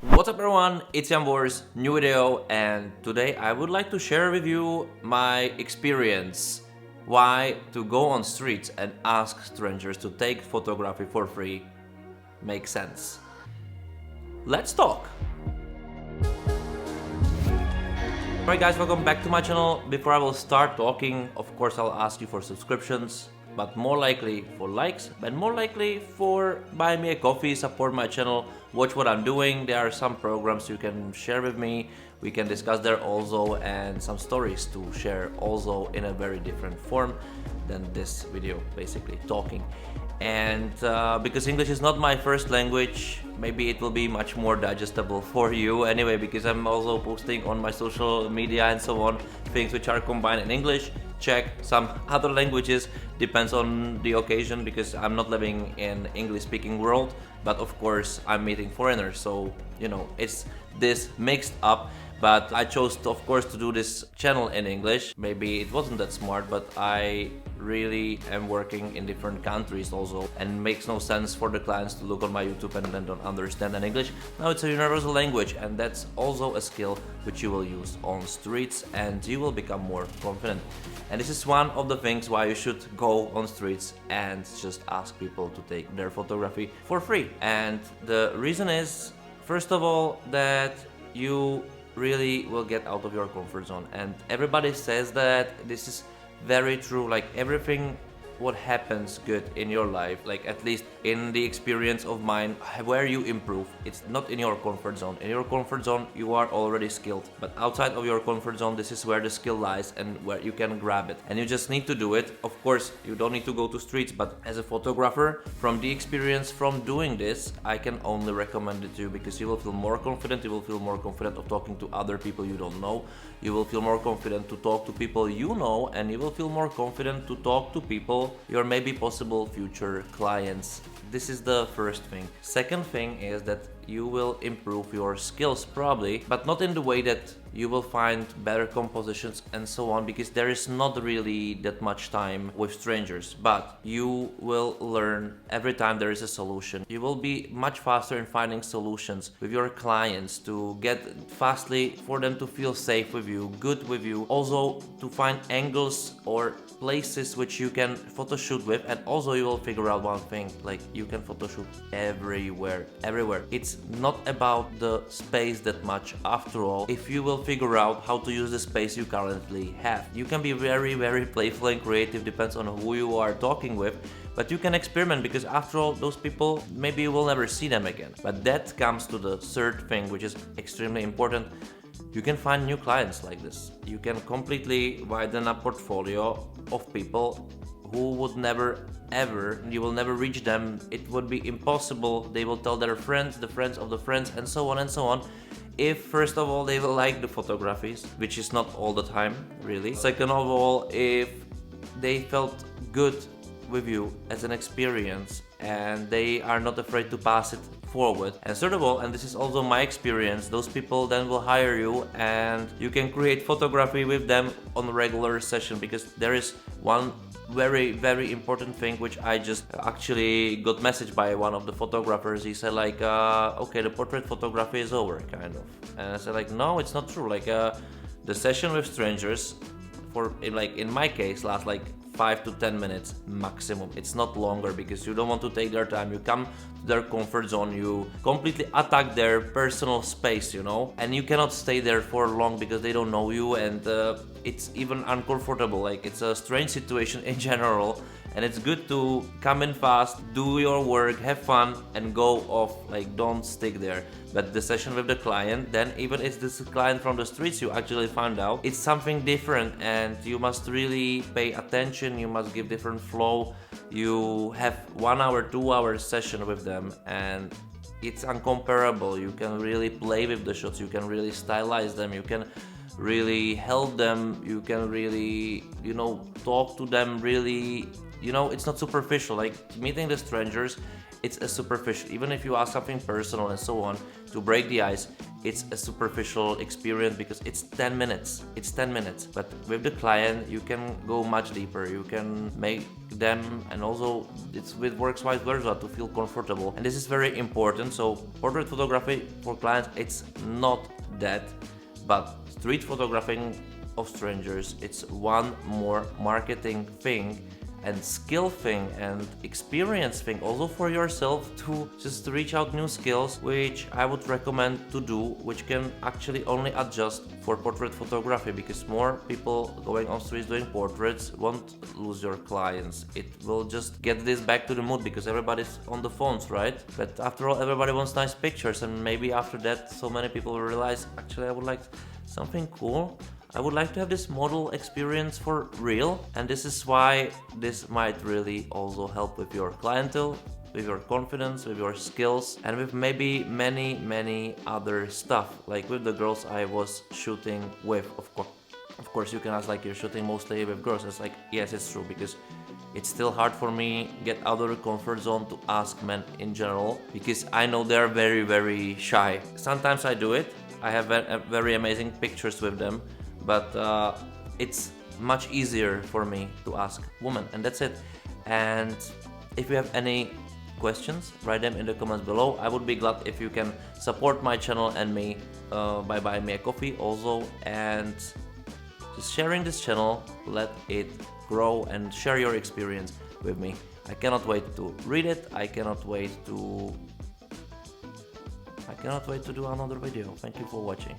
What's up everyone, it's Jambors, new video, and today I would like to share with you my experience why to go on streets and ask strangers to take photography for free makes sense. Let's talk! Alright guys, welcome back to my channel. Before I will start talking, of course I'll ask you for subscriptions, but more likely for likes, and more likely for buy me a coffee, support my channel, watch what I'm doing. There are some programs you can share with me, we can discuss there also, and some stories to share also in a very different form than this video, basically talking. And because English is not my first language, maybe it will be much more digestible for you anyway, because I'm also posting on my social media and so on things which are combined in English, Czech, some other languages, depends on the occasion, because I'm not living in English speaking world, but of course I'm meeting foreigners, so you know, it's this mixed up. But I chose of course to do this channel in English. Maybe it wasn't that smart, but I really am working in different countries also, and it makes no sense for the clients to look on my YouTube and then don't understand an English. Now it's a universal language, and that's also a skill which you will use on streets, and you will become more confident. And this is one of the things why you should go on streets and just ask people to take their photography for free. And the reason is, first of all, that you really will get out of your comfort zone, and everybody says that this is very true. Like everything what happens good in your life, like at least in the experience of mine, where you improve, it's not in your comfort zone. In your comfort zone you are already skilled, but outside of your comfort zone, this is where the skill lies and where you can grab it, and you just need to do it. Of course you don't need to go to streets, but as a photographer, from the experience from doing this, I can only recommend it to you, because you will feel more confident. You will feel more confident of talking to other people you don't know. You will feel more confident to talk to people you know, and you will feel more confident to talk to people, your maybe possible future clients. This is the first thing. Second thing is that you will improve your skills probably, but not in the way that you will find better compositions and so on, because there is not really that much time with strangers, but you will learn every time there is a solution. You will be much faster in finding solutions with your clients, to get fastly for them to feel safe with you, good with you, also to find angles or places which you can photoshoot with. And also you will figure out one thing, like you can photoshoot everywhere. It's not about the space that much after all, if you will figure out how to use the space you currently have. You can be very playful and creative, depends on who you are talking with, but you can experiment, because after all, those people, maybe you will never see them again. But that comes to the third thing, which is extremely important. You can find new clients like this. You can completely widen a portfolio of people who would never ever, you will never reach them. It would be impossible. They will tell their friends, the friends of the friends, and so on and so on. If first of all they will like the photographies, which is not all the time really. Second of all, if they felt good with you as an experience and they are not afraid to pass it forward. And third of all, and this is also my experience, those people then will hire you, and you can create photography with them on a regular session. Because there is one very important thing which I just actually got messaged by one of the photographers. He said like, okay, the portrait photography is over, kind of. And I said like, no, it's not true. Like the session with strangers, for in my case, lasts like 5 to 10 minutes maximum. It's not longer, because you don't want to take their time. You come to their comfort zone, you completely attack their personal space, you know, and you cannot stay there for long because they don't know you, and it's even uncomfortable. Like it's a strange situation in general, and it's good to come in fast, do your work, have fun, and go off. Like don't stick there. But the session with the client, then even if this client from the streets you actually found out, it's something different, and you must really pay attention. You must give different flow. You have 1 hour, 2 hour session with them, and it's uncomparable. You can really play with the shots, you can really stylize them, you can really help them, you can really, you know, talk to them really, you know, it's not superficial. Like meeting the strangers, it's a superficial. Even if you ask something personal and so on, to to break the ice, it's a superficial experience because it's 10 minutes. It's 10 minutes. But with the client, you can go much deeper. You can make them, and also it works vice versa, to feel comfortable. And this is very important. So portrait photography for clients, it's not that, but street photographing of strangers, it's one more marketing thing and skill thing and experience thing also for yourself, to just reach out new skills, which I would recommend to do, which can actually only adjust for portrait photography, because more people going on streets doing portraits won't lose your clients. It will just get this back to the mood, because everybody's on the phones, right? But after all, everybody wants nice pictures, and maybe after that so many people will realize, actually I would like something cool. I would like to have this model experience for real, and this is why this might really also help with your clientele, with your confidence, with your skills, and with maybe many other stuff, like with the girls I was shooting with. Of course you can ask, like, you're shooting mostly with girls. It's like, yes, it's true, because it's still hard for me get out of the comfort zone to ask men in general, because I know they're very shy. Sometimes I do it, I have very amazing pictures with them, but it's much easier for me to ask women, and that's it. And if you have any questions, write them in the comments below. I would be glad if you can support my channel and me by buying me a coffee also, and just sharing this channel, let it grow, and share your experience with me. I cannot wait to read it. I cannot wait to do another video. Thank you for watching.